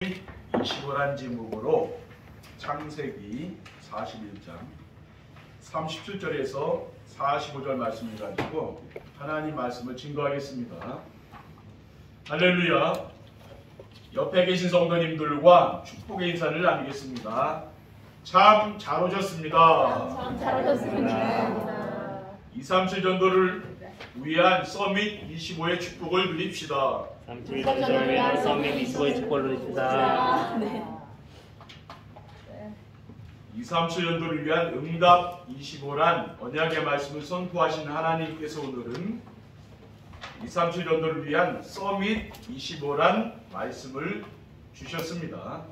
25란 제목으로 창세기 41장 37절에서 45절 말씀을 가지고 하나님 말씀을 증거하겠습니다. 할렐루야. 옆에 계신 성도님들과 축복의 인사를 나누겠습니다. 참 잘 오셨습니다. 참 잘 오셨습니다. 237 전도를 위한 서밋 25의 축복을 누립시다. 37 전도를 위한 서밋 25의 축복을 누립시다. 237 전도를 위한 응답 25란 언약의 말씀을 선포하신 하나님께서 오늘은 237 전도를 위한 서밋 25란 말씀을 주셨습니다.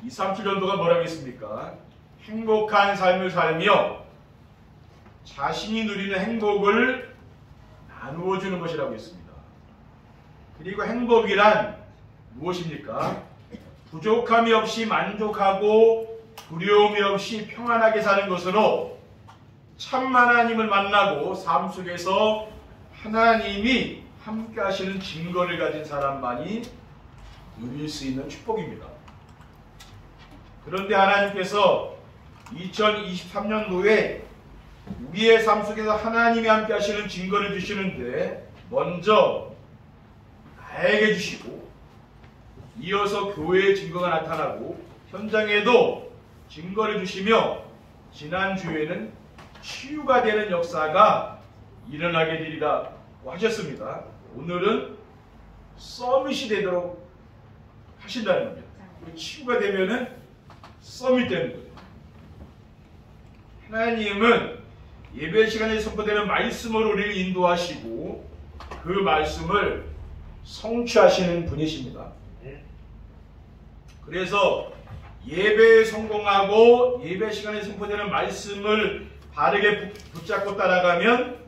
237 전도가 뭐라고 했습니까? 행복한 삶을 살며 자신이 누리는 행복을 나누어 주는 것이라고 했습니다. 그리고 행복이란 무엇입니까? 부족함이 없이 만족하고 두려움이 없이 평안하게 사는 것으로 참 하나님을 만나고 삶 속에서 하나님이 함께 하시는 증거를 가진 사람만이 누릴 수 있는 축복입니다. 그런데 하나님께서 2023년도에 우리의 삶 속에서 하나님이 함께 하시는 증거를 주시는데 먼저 나에게 주시고 이어서 교회의 증거가 나타나고 현장에도 증거를 주시며 지난주에는 치유가 되는 역사가 일어나게 되리라고 하셨습니다. 오늘은 서밋이 되도록 하신다는 겁니다. 치유가 되면은 서밋 되는 거예요. 하나님은 예배 시간에 선포되는 말씀으로 우리를 인도하시고 그 말씀을 성취하시는 분이십니다. 그래서 예배에 성공하고 예배 시간에 선포되는 말씀을 바르게 붙잡고 따라가면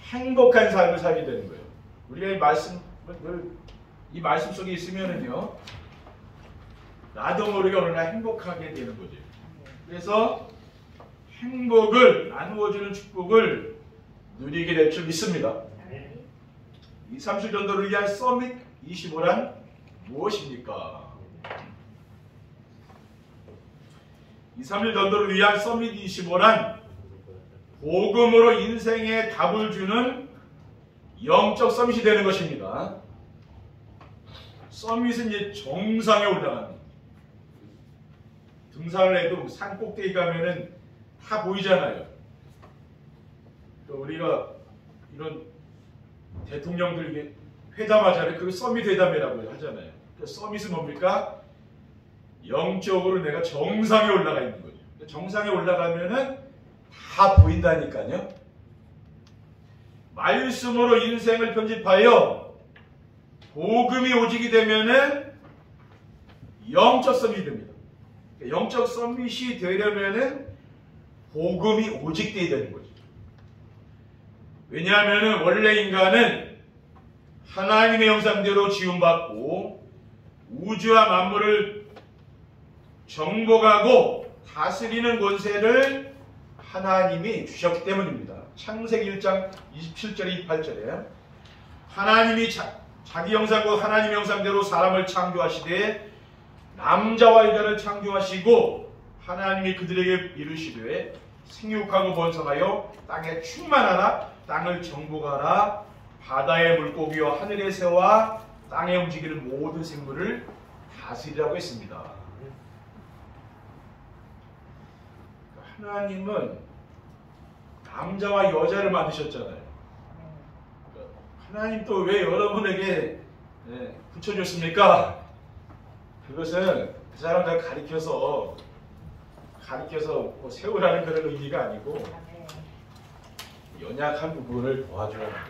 행복한 삶을 살게 되는 거예요. 우리가 이 말씀 속에 있으면은요, 나도 모르게 어느 날 행복하게 되는 거죠. 그래서 행복을 나누어주는 축복을 누리게 될 줄 믿습니다. 237 전도를 위한 서밋 25란 무엇입니까? 237 전도를 위한 서밋 25란 복음으로 인생에 답을 주는 영적 서밋이 되는 것입니다. 서밋은 이제 정상에 올라가는, 등산을 해도 산 꼭대기 가면은 다 보이잖아요. 우리가 이런 대통령들 회담하잖아요. 그걸 서밋 회담이라고 하잖아요. 서밋은 뭡니까? 영적으로 내가 정상에 올라가 있는 거죠. 정상에 올라가면은 다 보인다니까요. 말씀으로 인생을 편집하여 복음이 오직이 되면은 영적 서밋이 됩니다. 영적 서밋이 되려면은 복음이 오직되어야 되는 거죠. 왜냐하면 원래 인간은 하나님의 형상대로 지음받고 우주와 만물을 정복하고 다스리는 권세를 하나님이 주셨기 때문입니다. 창세기 1장 27절 28절에 하나님이 자기 형상과 하나님의 형상대로 사람을 창조하시되 남자와 여자를 창조하시고 하나님이 그들에게 이르시되 생육하고 번성하여 땅에 충만하라, 땅을 정복하라, 바다의 물고기와 하늘의 새와 땅에 움직이는 모든 생물을 다스리라고 했습니다. 하나님은 남자와 여자를 만드셨잖아요. 하나님 또 왜 여러분에게 붙여줬습니까? 그것은 그 사람들 가리켜서 뭐 세우라는 그런 의미가 아니고 연약한 부분을 도와줘야 합니다.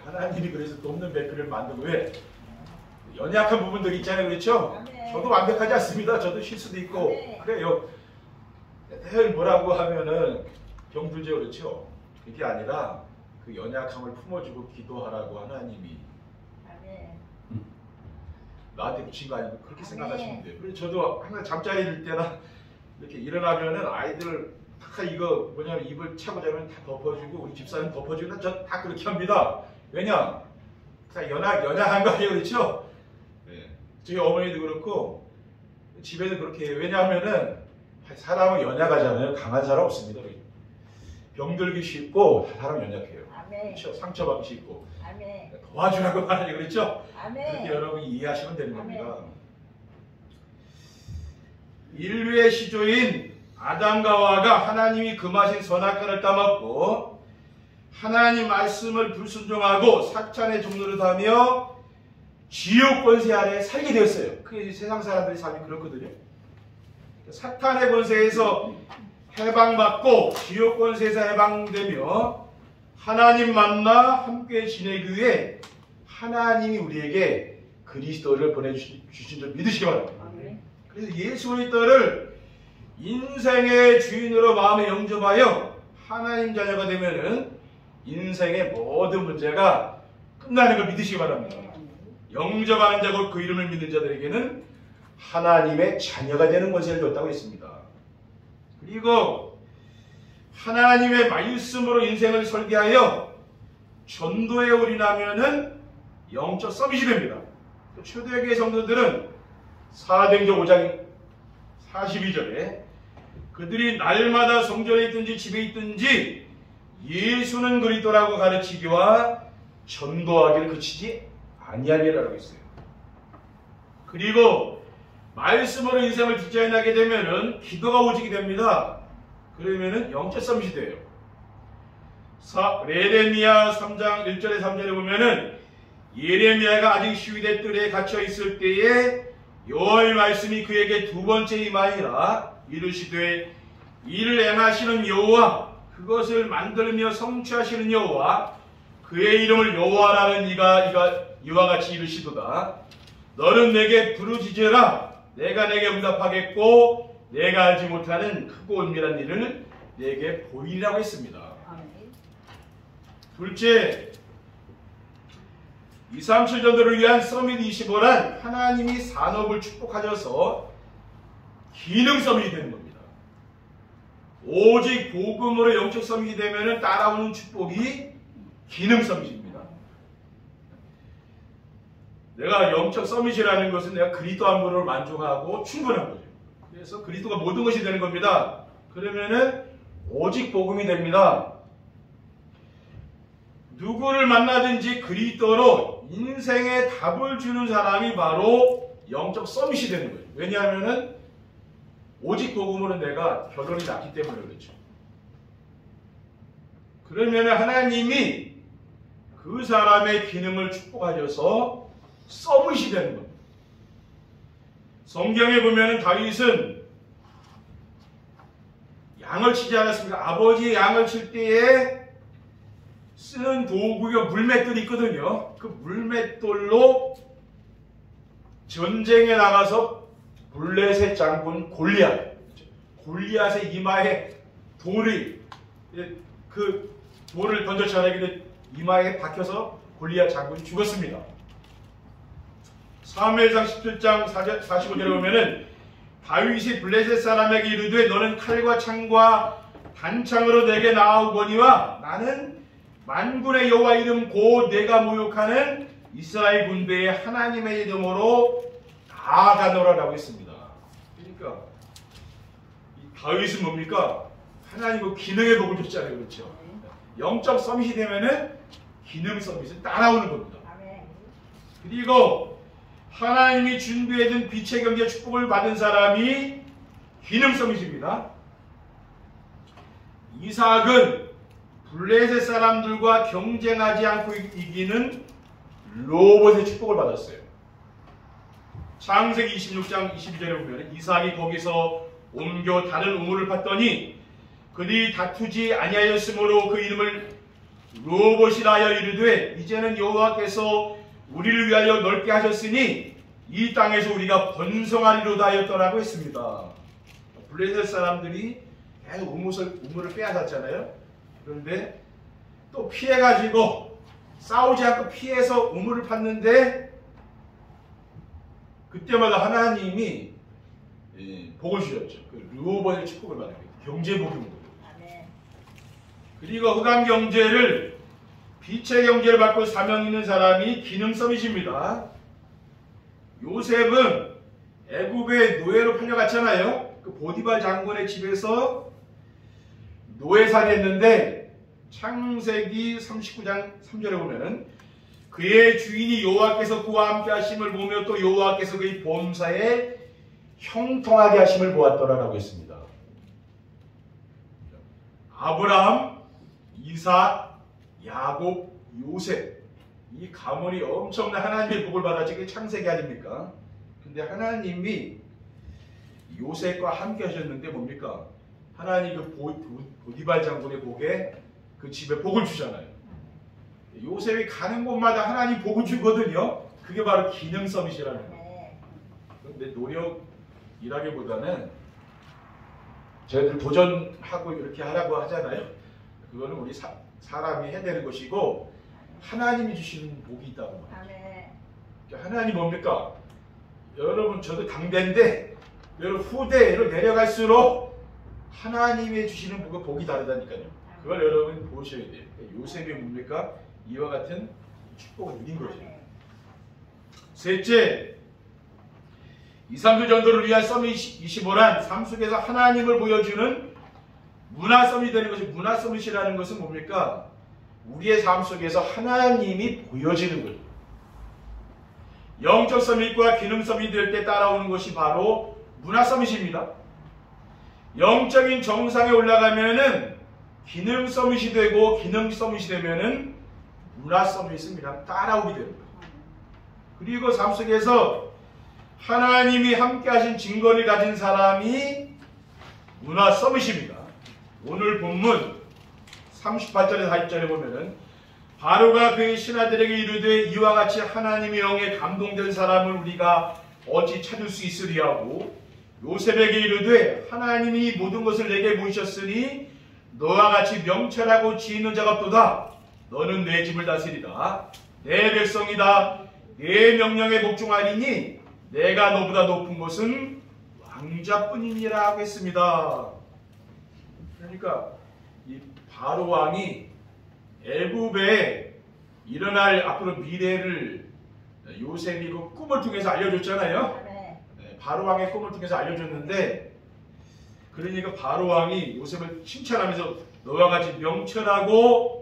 하나님이 그래서 돕는 배필을 만들고 왜? 연약한 부분들 있잖아요. 그렇죠? 저도 완벽하지 않습니다. 저도 실수도 있고 그래요. 늘 뭐라고 하면은 병들죠. 그렇죠? 그게 아니라 그 연약함을 품어주고 기도하라고 하나님이 나한테 붙인 거 아니고 그렇게 생각하시면 돼요. 그래서 저도 항상 잠자리 들 때나 이렇게 일어나면은 아이들 다 이거 뭐냐면 이불 차고 자면 다 덮어주고 우리 집사님 덮어주고 저 다 그렇게 합니다. 왜냐? 연약한 거 아니에요. 그렇죠? 네. 저희 어머니도 그렇고 집에도 그렇게 해요. 왜냐하면은 사람은 연약하잖아요. 강한 사람 없습니다. 병들기 쉽고 사람은 연약해요. 아멘. 그렇죠? 상처받기 쉽고 아멘. 도와주라고 말하지 그렇죠? 아멘. 그렇게 여러분이 이해하시면 되는 겁니다. 아멘. 인류의 시조인 아담과 하와가 하나님이 금하신 선악과를 따먹고 하나님 말씀을 불순종하고 사탄의 종노릇 하며 지옥 권세 아래 살게 되었어요. 그게 세상 사람들의 삶이 그렇거든요. 사탄의 권세에서 해방받고 지옥 권세에서 해방되며 하나님 만나 함께 지내기 위해 하나님이 우리에게 그리스도를 보내주신 줄 믿으시기 바랍니다. 그래서 예수 그리스도를 인생의 주인으로 마음에 영접하여 하나님 자녀가 되면은 인생의 모든 문제가 끝나는 걸 믿으시기 바랍니다. 영접하는 자 곧 그 이름을 믿는 자들에게는 하나님의 자녀가 되는 권세를 줬다고 했습니다. 그리고 하나님의 말씀으로 인생을 설계하여 전도에 올인하면은 영적 서밋이 됩니다. 초대교회 성도들은 사도행전 5장 42절에 그들이 날마다 성전에 있든지 집에 있든지 예수는 그리스도라고 가르치기와 전도하기를 그치지 아니하리라고 했어요. 그리고 말씀으로 인생을 디자인하게 되면은 기도가 오지게 됩니다. 그러면은 영적 서밋이 돼요. 예레미야 3장 1절에 3절에 보면은 예레미야가 아직 시위대 뜰에 갇혀 있을 때에 여호와의 말씀이 그에게 두 번째 임하니라. 이르시되 이를 행하시는 여호와 그것을 만들며 성취하시는 여호와 그의 이름을 여호와라는 이와 같이 이르시도다. 너는 내게 부르짖으라. 내가 내게 응답하겠고 내가 알지 못하는 크고 은밀한 일을 내게 보이리라고 했습니다. 둘째, 237 전도를 위한 서밋 25란 하나님이 산업을 축복하셔서 기능 서밋이 되는 겁니다. 오직 복음으로 영적 서밋이 되면 따라오는 축복이 기능 서밋입니다. 내가 영적 서밋이라는 것은 내가 그리스도 한 분으로 만족하고 충분한 거죠. 그래서 그리스도가 모든 것이 되는 겁니다. 그러면은 오직 복음이 됩니다. 누구를 만나든지 그리스도로 인생의 답을 주는 사람이 바로 영적 서밋이 되는 거예요. 왜냐하면은 오직 복음으로 내가 결론이 났기 때문에 그렇죠. 그러면 하나님이 그 사람의 기능을 축복하셔서 서밋이 되는 겁니다. 성경에 보면 다윗은 양을 치지 않았습니까? 아버지의 양을 칠 때에 쓰는 도구가 물맷돌이 있거든요. 그 물맷돌로 전쟁에 나가서 블레셋 장군 골리앗의 이마에 돌을 던져쳐내기를 이마에 박혀서 골리앗 장군이 죽었습니다. 사무엘상 17장 45절에 보면은 다윗이 블레셋 사람에게 이르되 너는 칼과 창과 단창으로 내게 나아오거니와 나는 만군의 여호와 이름 곧 내가 모욕하는 이스라엘 군대의 하나님의 이름으로 나아가노라라고 했습니다. 그러니까 이 다윗은 뭡니까? 하나님의 기능의 복을 줬잖아요. 그렇죠? 영적 서밋이 되면은 기능 서밋은 따라오는 겁니다. 그리고 하나님이 준비해둔 빛의 경제 축복을 받은 사람이 기능 서밋입니다. 이삭은 블레셋 사람들과 경쟁하지 않고 이기는 로봇의 축복을 받았어요. 창세기 26장 22절에 보면 이삭이 거기서 옮겨 다른 우물을 팠더니 그들이 다투지 아니하였으므로 그 이름을 로봇이라 하여 이르되 이제는 여호와께서 우리를 위하여 넓게 하셨으니 이 땅에서 우리가 번성하리로다 하였더라고 했습니다. 블레셋 사람들이 계속 우물을 빼앗았잖아요. 그런데 또 피해가지고 싸우지 않고 피해서 우물을 팠는데 그때마다 하나님이 복을 주셨죠. 그 르호보의 축복을 받은 거예요. 경제 복인 거예요. 그리고 흑암 경제를 빛의 경제를 받고 사명 있는 사람이 기능 서밋입니다. 요셉은 애굽의 노예로 팔려갔잖아요. 그 보디발 장군의 집에서 노예살이 했는데 창세기 39장 3절에 보면은 그의 주인이 여호와께서 그와 함께 하심을 보며 또 여호와께서 그의 범사에 형통하게 하심을 보았더라라고 했습니다. 아브라함, 이삭, 야곱, 요셉 이 가문이 엄청난 하나님의 복을 받았지. 그게 창세기 아닙니까? 근데 하나님이 요셉과 함께 하셨는데 뭡니까? 하나님 그 보디발 장군의 복에 그 집에 복을 주잖아요. 요셉이 가는 곳마다 하나님 복을 주거든요. 그게 바로 기능 서밋이라는 거예요. 근데 노력이라기보다는 저희들 도전하고 이렇게 하라고 하잖아요. 그거는 우리 사람이 해야 되는 것이고 하나님이 주시는 복이 있다고 말이에요. 하나님 뭡니까? 여러분 저도 강대인데 여러분 후대로 내려갈수록 하나님이 주시는 복이 다르다니까요. 그걸 여러분 보셔야 돼요. 요셉이 뭡니까? 이와 같은 축복을 누린 거죠. 셋째, 2, 3주 전도를 위한 서밋 25란 삶 속에서 하나님을 보여주는 문화 서밋이 되는 것이 문화 서밋이라는 것은 뭡니까? 우리의 삶 속에서 하나님이 보여지는 거죠. 영적 서밋과 기능 서밋이 될 때 따라오는 것이 바로 문화 서밋입니다. 영적인 정상에 올라가면은 기능 서밋이 되고 기능 서밋이 되면은 문화 서밋입니다. 따라오게 되는 거예요. 그리고 삶 속에서 하나님이 함께 하신 증거를 가진 사람이 문화 서밋입니다. 오늘 본문 38절에서 40절에 보면은 바로가 그의 신하들에게 이르되 이와 같이 하나님의 영에 감동된 사람을 우리가 어찌 찾을 수 있으리 하고 요셉에게 이르되 하나님이 모든 것을 내게 보이셨으니 너와 같이 명철하고 지혜 있는 자가 없도다. 너는 내 집을 다스리라. 내 백성이다. 내 명령에 복종하리니 내가 너보다 높은 것은 왕자뿐이니라 하고 했습니다. 그러니까 이 바로 왕이 애굽에 일어날 앞으로 미래를 요셉이 그 꿈을 통해서 알려줬잖아요. 네, 바로 왕의 꿈을 통해서 알려줬는데 그러니까 바로 왕이 요셉을 칭찬하면서 너와 같이 명철하고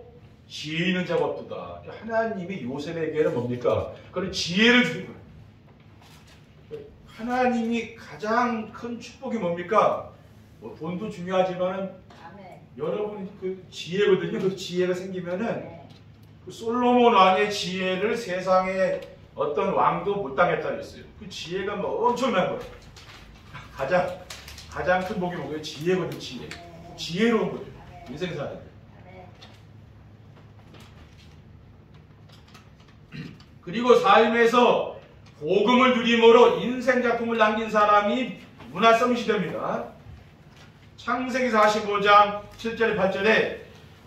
지혜 있는 자가 없도다. 하나님이 요셉에게는 뭡니까? 그런 지혜를 주는 거예요. 하나님이 가장 큰 축복이 뭡니까? 뭐 돈도 중요하지만 여러분 그 지혜거든요. 그 지혜가 생기면은 그 솔로몬 왕의 지혜를 세상에 어떤 왕도 못 당했다 그랬어요. 그 지혜가 뭐 엄청난 거예요. 가장 큰 복이 뭐예요? 지혜거든요. 지혜로운 거죠. 인생 사는. 그리고 삶에서 복음을 누림으로 인생 작품을 남긴 사람이 문화 서밋이 됩니다. 창세기 45장 7절 8절에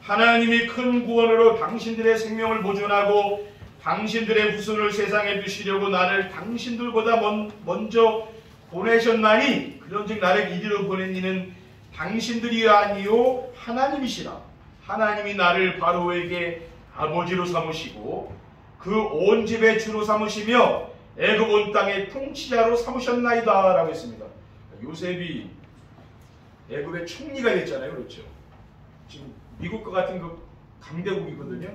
하나님이 큰 구원으로 당신들의 생명을 보존하고 당신들의 후손을 세상에 두시려고 나를 당신들보다 먼저 보내셨나니 그런즉 나를 이리로 보낸 이는 당신들이 아니요 하나님이시라. 하나님이 나를 바로에게 아버지로 삼으시고 그 온 집의 주로 삼으시며 애굽 온 땅의 통치자로 삼으셨나이다 라고 했습니다. 요셉이 애굽의 총리가 됐잖아요. 그렇죠? 지금 미국과 같은 그 강대국이거든요.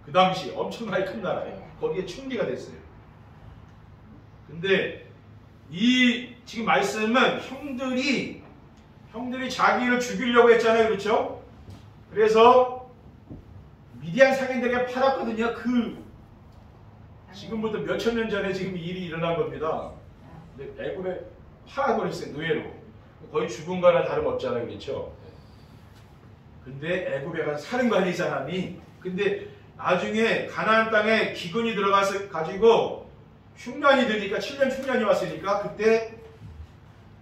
그 당시 엄청나게 큰 나라예요. 거기에 총리가 됐어요. 근데 이 지금 말씀은 형들이 자기를 죽이려고 했잖아요. 그렇죠? 그래서 미디안 상인들에게 팔았거든요. 지금부터 몇천 년 전에 지금 이 일이 일어난 겁니다. 근데 애굽에 팔아버렸어요. 노예로. 거의 죽은 거나 다름없잖아요. 그렇죠? 근데 애굽에 간 사령관이 사람이 근데 나중에 가나안 땅에 기근이 들어가서 가지고 흉년이 드니까 7년 흉년이 왔으니까 그때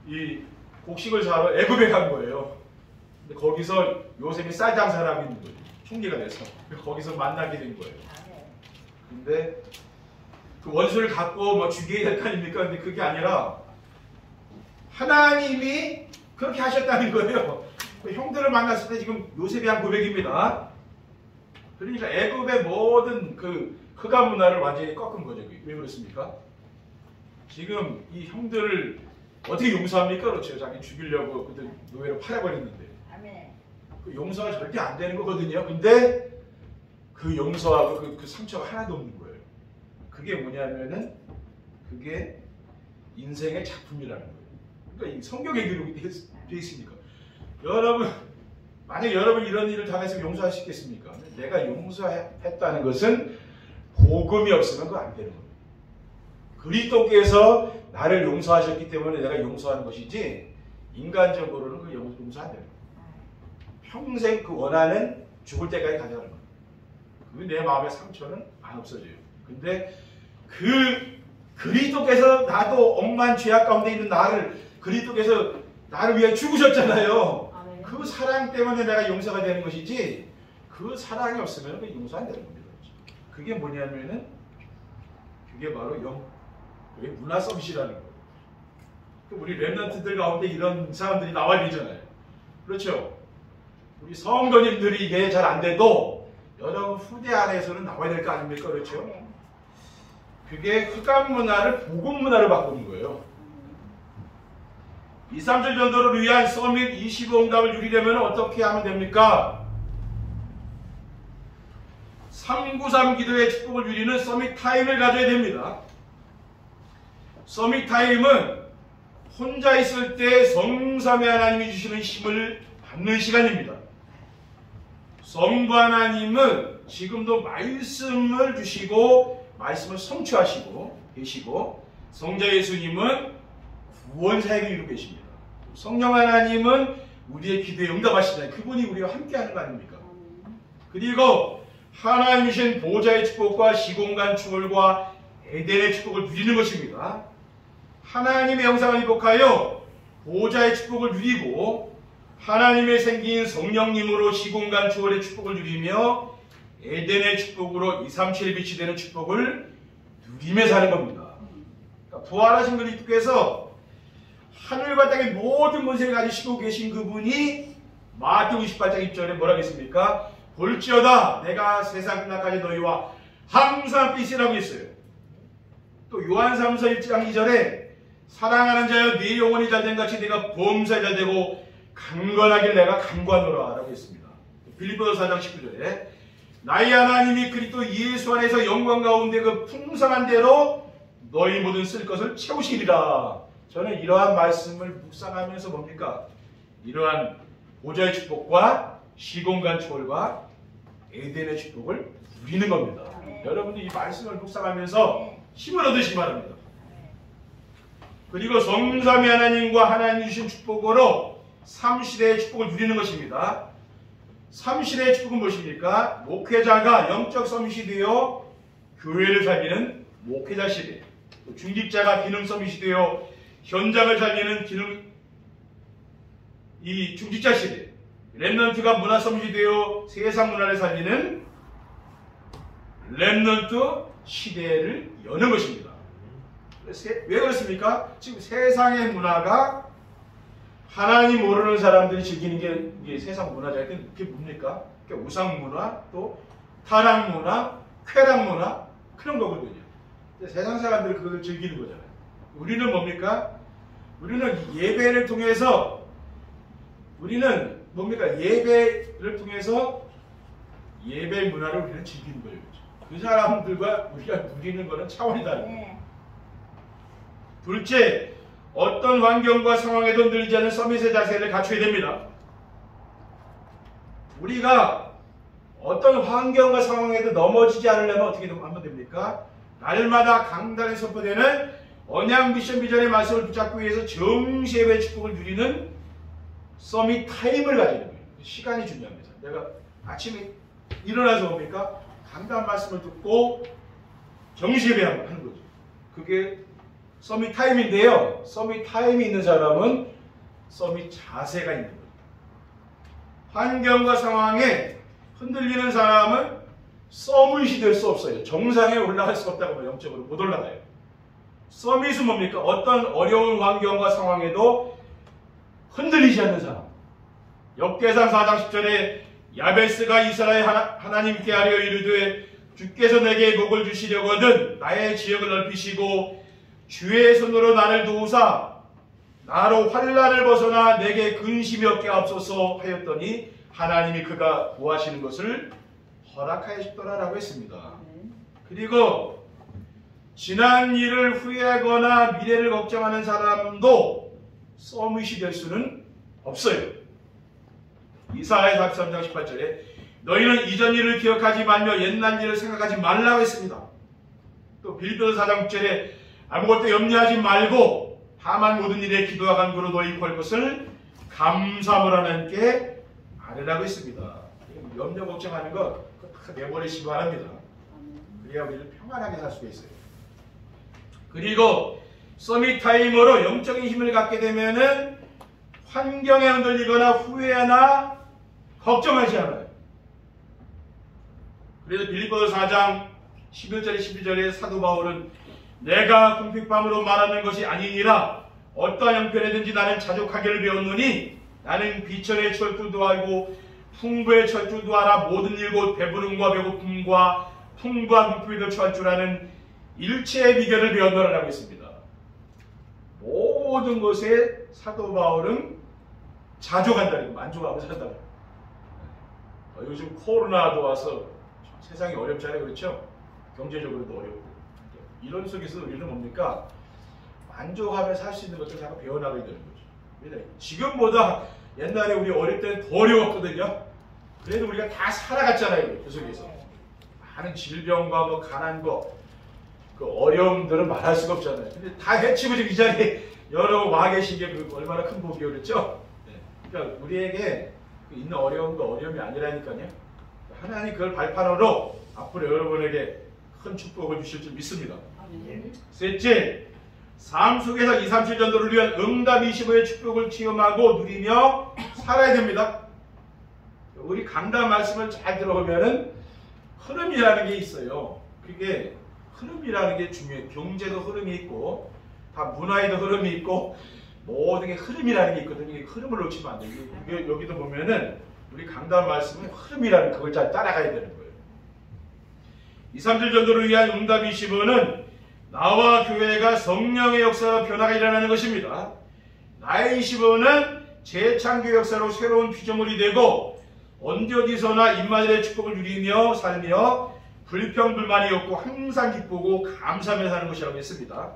이 곡식을 사러 애굽에 간 거예요. 근데 거기서 요셉이 쌀 장사를 하고 있는 거예요. 총리가 돼서 거기서 만나게 된 거예요. 근데 그 원수를 갖고 뭐 죽여야 될 거 아닙니까? 근데 그게 아니라 하나님이 그렇게 하셨다는 거예요. 형들을 만났을 때 지금 요셉이 한 고백입니다. 그러니까 애굽의 모든 그 흑암 문화를 완전히 꺾은 거죠. 왜 그렇습니까? 지금 이 형들을 어떻게 용서합니까? 그렇죠. 자기 죽이려고 그들 노예로 팔아버렸는데. 그 용서가 절대 안 되는 거거든요. 근데 그 용서하고 그 상처가 하나도 없는 거예요. 그게 뭐냐면은 그게 인생의 작품이라는 거예요. 그러니까 이 성경에 기록이 되어 있으니까. 여러분, 만약 여러분 이런 일을 당해서 용서하시겠습니까? 내가 용서했다는 것은 복음이 없으면 그거 안 되는 거예요. 그리스도께서 나를 용서하셨기 때문에 내가 용서하는 것이지 인간적으로는 그 용서 안 되는 거예요. 평생 그 원한은 죽을 때까지 가져가는 거예요. 내 마음의 상처는 안 없어져요. 근데 그 그리스도께서 나도 억만 죄악 가운데 있는 나를 그리스도께서 나를 위해 죽으셨잖아요. 그 사랑 때문에 내가 용서가 되는 것이지 그 사랑이 없으면 그 용서 안 되는 겁니다. 그게 뭐냐면은 그게 바로 그게 문화 서밋이라는 거예요. 우리 랩런트들 가운데 이런 사람들이 나와야 되잖아요. 그렇죠? 우리 성도님들이 이게 잘 안 돼도 여러분 후대 안에서는 나와야 될 거 아닙니까? 그렇죠? 그게 흑암 문화를 복음 문화로 바꾸는 거예요. 2, 3절 정도를 위한 서밋 25응답을 누리려면 어떻게 하면 됩니까? 393 기도의 축복을 누리는 서밋 타임을 가져야 됩니다. 서밋 타임은 혼자 있을 때 성삼위 하나님이 주시는 힘을 받는 시간입니다. 성부 하나님은 지금도 말씀을 주시고 말씀을 성취하시고 계시고 성자 예수님은 구원 사역을 이루고 계십니다. 성령 하나님은 우리의 기도에 응답하시잖아요. 그분이 우리와 함께하는 거 아닙니까? 그리고 하나님이신 보좌의 축복과 시공간 추월과 에덴의 축복을 누리는 것입니다. 하나님의 영상을 입복하여 보좌의 축복을 누리고 하나님의 생긴 성령님으로 시공간 추월의 축복을 누리며 에덴의 축복으로 2, 3, 7 빛이 되는 축복을 누리며 사는 겁니다. 그러니까 부활하신 그리스도께서 하늘과 땅의 모든 권세를 가지시고 계신 그분이 마태복음 28장 1절에 뭐라고 했습니까? 볼지어다 내가 세상 끝날까지 너희와 항상 함께 있으라고 했어요. 또 요한 3서 1장 2절에 사랑하는 자여 네 영혼이 잘된 같이 내가 범사에 잘되고 강건하길 내가 강구하노라 라고 했습니다. 빌립보서 4장 19절에 나의 하나님이 그리스도 예수 안에서 영광 가운데 그 풍성한 대로 너희 모든 쓸 것을 채우시리라. 저는 이러한 말씀을 묵상하면서 뭡니까? 이러한 보좌의 축복과 시공간 초월과 에덴의 축복을 누리는 겁니다. 여러분들 이 말씀을 묵상하면서 힘을 얻으시기 바랍니다. 그리고 성삼위 하나님과 하나님 주신 축복으로 삼시대의 축복을 누리는 것입니다. 삼시대의 축복은 무엇입니까? 목회자가 영적 서밋이 되어 교회를 살리는 목회자 시대, 중직자가 기능 서밋이 되어 현장을 살리는 이 중직자 시대, 랩넌트가 문화 서밋이 되어 세상 문화를 살리는 랩넌트 시대를 여는 것입니다. 왜 그렇습니까? 지금 세상의 문화가 하나님 모르는 사람들이 즐기는 게 세상 문화잖아요. 그게 뭡니까? 그게 우상 문화, 또 타락 문화, 쾌락 문화 그런 거거든요. 세상 사람들이 그걸 즐기는 거잖아요. 우리는 뭡니까? 우리는 예배를 통해서 예배를 통해서 예배 문화를 우리는 즐기는 거예요. 그 사람들과 우리가 누리는 거는 차원이 다릅니다. 둘째, 어떤 환경과 상황에도 늘지 않는 서밋의 자세를 갖춰야 됩니다. 우리가 어떤 환경과 상황에도 넘어지지 않으려면 어떻게 하면 됩니까? 날마다 강단에 선포되는 언약 미션 비전의 말씀을 붙잡기 위해서 정시 예배 축복을 누리는 서밋 타임을 가지는 거예요. 시간이 중요합니다. 내가 아침에 일어나서 뭡니까? 강단 말씀을 듣고 정시 예배 하는 거죠. 그게 서밋 타임인데요. 서밋 타임이 있는 사람은 서밋 자세가 있는 거예요. 환경과 상황에 흔들리는 사람은 서밋이 될 수 없어요. 정상에 올라갈 수 없다고 영적으로 못 올라가요. 서밋은 뭡니까? 어떤 어려운 환경과 상황에도 흔들리지 않는 사람. 역대상 4장 10절에 야베스가 이스라엘 하나님께 하려 이르되 주께서 내게 복을 주시려거든 나의 지역을 넓히시고 주의 손으로 나를 도우사 나로 환난을 벗어나 내게 근심이 없게 하옵소서 하였더니 하나님이 그가 구하시는 것을 허락하셨더라라고 했습니다. 그리고 지난 일을 후회하거나 미래를 걱정하는 사람도 서밋이 될 수는 없어요. 이사야 43장 18절에 너희는 이전 일을 기억하지 말며 옛날 일을 생각하지 말라고 했습니다. 또 빌립보서 4장 6절에 아무것도 염려하지 말고 다만 모든 일에 기도와 간구로 너희 구할 것을 감사함으로 하나님께 아뢰라고 했습니다. 염려 걱정하는 거 내버리시기 바랍니다. 그래야 우리를 평안하게 살 수가 있어요. 그리고 서밋 타임으로 영적인 힘을 갖게 되면은 환경에 흔들리거나 후회나 걱정하지 않아요. 그래서 빌립보서 4장 11절에 12절에 사도 바울은 내가 궁핍함으로 말하는 것이 아니니라 어떠한 형편에든지 나는 자족하기를 배웠노니 나는 비천의 철줄도 알고 풍부의 철줄도 알아 모든 일 곧 배부름과 배고픔과 풍부한 부품에도 처할 줄 아는 일체의 비결을 배웠노라라고 했습니다. 모든 것에 사도 바울은 자족한다는 거, 만족하고 산다. 요즘 코로나도 와서 세상이 어렵잖아요, 그렇죠? 경제적으로도 어렵고 이런 속에서 우리는 뭡니까? 만족하며 살 수 있는 것들을 자꾸 배워나가야 되는 거죠. 지금보다 옛날에 우리 어릴 때는 더 어려웠거든요. 그래도 우리가 다 살아갔잖아요, 그 속에서. 많은 질병과 뭐 가난과 그 어려움들은 말할 수가 없잖아요. 근데 다 해치고 지금 이 자리에 여러 와 계신 게 얼마나 큰 복이에요, 그렇죠? 그러니까 우리에게 있는 어려움도 어려움이 아니라니까요. 하나님 그걸 발판으로 앞으로 여러분에게 큰 축복을 주실 줄 믿습니다. 셋째, 삶 속에서 2, 3, 7 전도를 위한 응답 25의 축복을 체험하고 누리며 살아야 됩니다. 우리 강단 말씀을 잘 들어보면은 흐름이라는 게 있어요. 그게 흐름이라는 게 중요해요. 경제도 흐름이 있고 다 문화에도 흐름이 있고 모든 게 흐름이라는 게 있거든요. 흐름을 놓치면 안 돼요. 여기도 보면은 우리 강단 말씀은 흐름이라는 그걸 잘 따라가야 되는 거예요. 2, 3, 7 전도를 위한 응답 25는 나와 교회가 성령의 역사와 변화가 일어나는 것입니다. 나의 25는 재창조 역사로 새로운 피조물이 되고 언제 어디서나 임마누엘의 축복을 누리며 살며 불평불만이 없고 항상 기쁘고 감사하며 사는 것이라고 했습니다.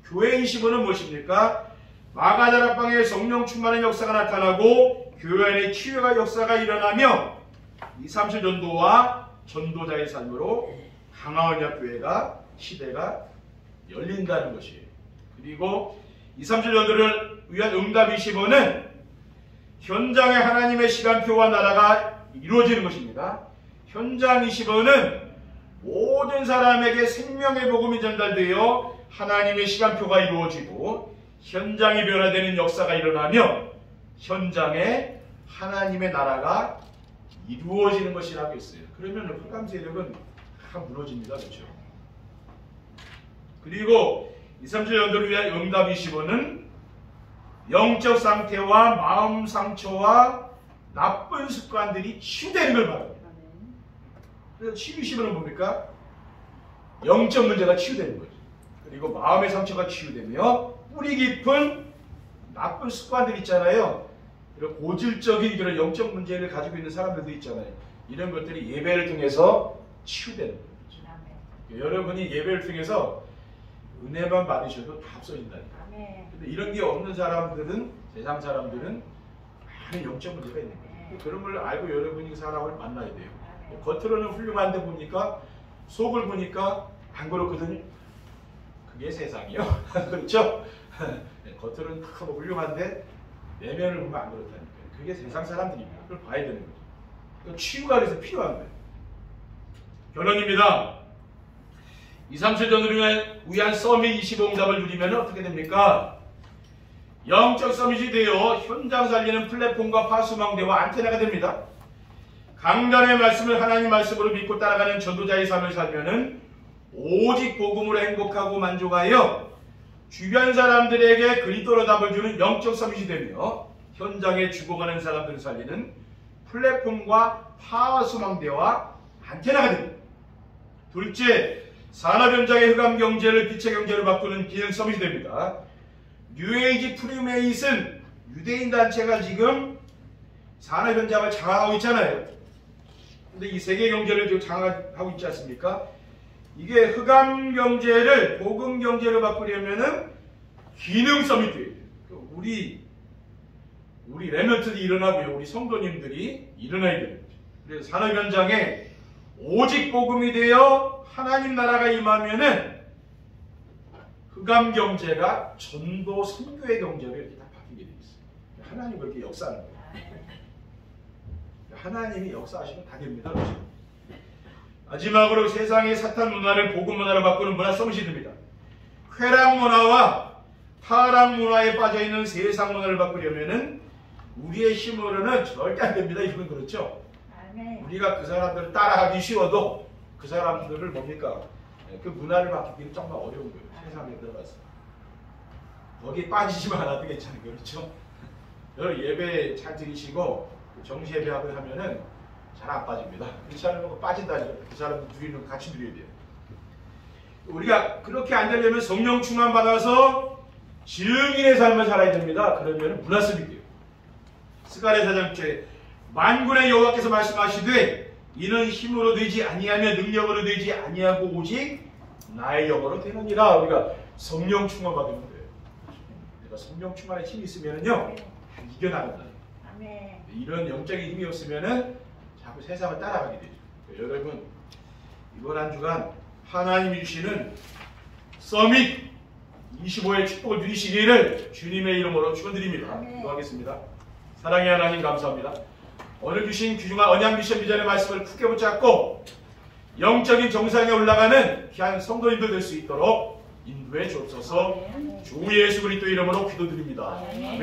교회 25는 무엇입니까? 마가다락방에 성령 충만한 역사가 나타나고 교회 안에 치유가 역사가 일어나며 2, 3, 7 전도와 전도자의 삶으로 강화원역 교회가 시대가 열린다는 것이에요. 그리고 2, 3, 7 전도를 위한 응답 25는 현장에 하나님의 시간표와 나라가 이루어지는 것입니다. 현장 25는 모든 사람에게 생명의 복음이 전달되어 하나님의 시간표가 이루어지고 현장이 변화되는 역사가 일어나며 현장에 하나님의 나라가 이루어지는 것이라고 했어요. 그러면 흑암 세력은 다 무너집니다. 그렇죠? 그리고 2, 3, 7 전도를 위한 응답 25는 영적 상태와 마음 상처와 나쁜 습관들이 치유되는 걸 말합니다. 그래서 치유 25는 뭡니까? 영적 문제가 치유되는 거죠. 그리고 마음의 상처가 치유되며 뿌리 깊은 나쁜 습관들 있잖아요. 이런 고질적인 그런 영적 문제를 가지고 있는 사람들도 있잖아요. 이런 것들이 예배를 통해서 치유되는 거죠. 여러분이 예배를 통해서 은혜만 받으셔도 다 없어진다니까. 근데 이런 게 없는 사람들은, 세상 사람들은 많은 영적 문제가 있는 거예요. 그런 걸 알고 여러분이 그 사람을 만나야 돼요. 겉으로는 훌륭한데 보니까, 속을 보니까 안 그렇거든요. 그게 세상이요. 그렇죠? 겉으로는 크고 훌륭한데 내면을 보면 안 그렇다니까요. 그게 세상 사람들입니다. 그걸 봐야 되는 거죠. 그러니까 치유가 그래서 필요한 거예요. 결론입니다. 2, 3, 7 전도를 위한 서밋 25응답을 누리면 어떻게 됩니까? 영적 서밋이 되어 현장 살리는 플랫폼과 파수망대와 안테나가 됩니다. 강단의 말씀을 하나님 말씀으로 믿고 따라가는 전도자의 삶을 살면은 오직 복음으로 행복하고 만족하여 주변 사람들에게 그리스도로 답을 주는 영적 서밋이 되며 현장에 죽어가는 사람들을 살리는 플랫폼과 파수망대와 안테나가 됩니다. 둘째, 산업 현장의 흑암 경제를 빛의 경제로 바꾸는 기능 서밋이 됩니다. 뉴에이지 프리메이슨 유대인 단체가 지금 산업 현장을 장악하고 있잖아요. 근데 이 세계 경제를 지금 장악하고 있지 않습니까? 이게 흑암 경제를 복음 경제로 바꾸려면은 기능 서밋돼야 돼요. 우리 렘넌트들이 일어나고요. 우리 성도님들이 일어나야 되는 거죠. 그래서 산업 현장에 오직 복음이 되어 하나님 나라가 임하면은 흑암 경제가 전도 선교의 경제로 이렇게 다 바뀌게 되어 있어요. 하나님이 그렇게 역사하는 거예요. 하나님이 역사하시면 다 됩니다. 그렇죠? 마지막으로 세상의 사탄 문화를 복음 문화로 바꾸는 문화 서밋이 됩니다. 쾌락 문화와 타락 문화에 빠져있는 세상 문화를 바꾸려면은 우리의 힘으로는 절대 안 됩니다. 이건 그렇죠? 우리가 그 사람들을 따라하기 쉬워도 그 사람들을 뭡니까? 그 문화를 바꾸기는 정말 어려운 거예요. 세상에 들어가서. 거기에 빠지지만 않아도 괜찮은 거예요. 그렇죠? 여러분 예배 잘 드리시고 정시 예배하고 하면은 잘 안 빠집니다. 그렇지 않으면 빠진다니까. 그 사람들 누리는 같이 누려야 돼요. 우리가 그렇게 안 되려면 성령 충만 받아서 증인의 삶을 살아야 됩니다. 그러면 문화 서밋이 돼요. 스가랴 4장 만군의 여호와께서 말씀하시되 이는 힘으로 되지 아니하며 능력으로 되지 아니하고 오직 나의 영으로 되느니라. 우리가 성령 충만 받으면 돼요. 내가 성령 충만의 힘이 있으면요 이겨나간다. 이런 영적인 힘이 없으면은 자꾸 세상을 따라가게 되죠. 여러분 이번 한 주간 하나님이 주시는 서밋 25의 축복을 누리시기를 주님의 이름으로 축원드립니다. 기도하겠습니다. 사랑의 하나님 감사합니다. 오늘 주신 귀중한 언약 미션 비전의 말씀을 굳게 붙잡고 영적인 정상에 올라가는 귀한 성도님들 될 수 있도록 인도해 주옵소서. 주 예수 그리스도 이름으로 기도드립니다. 아멘.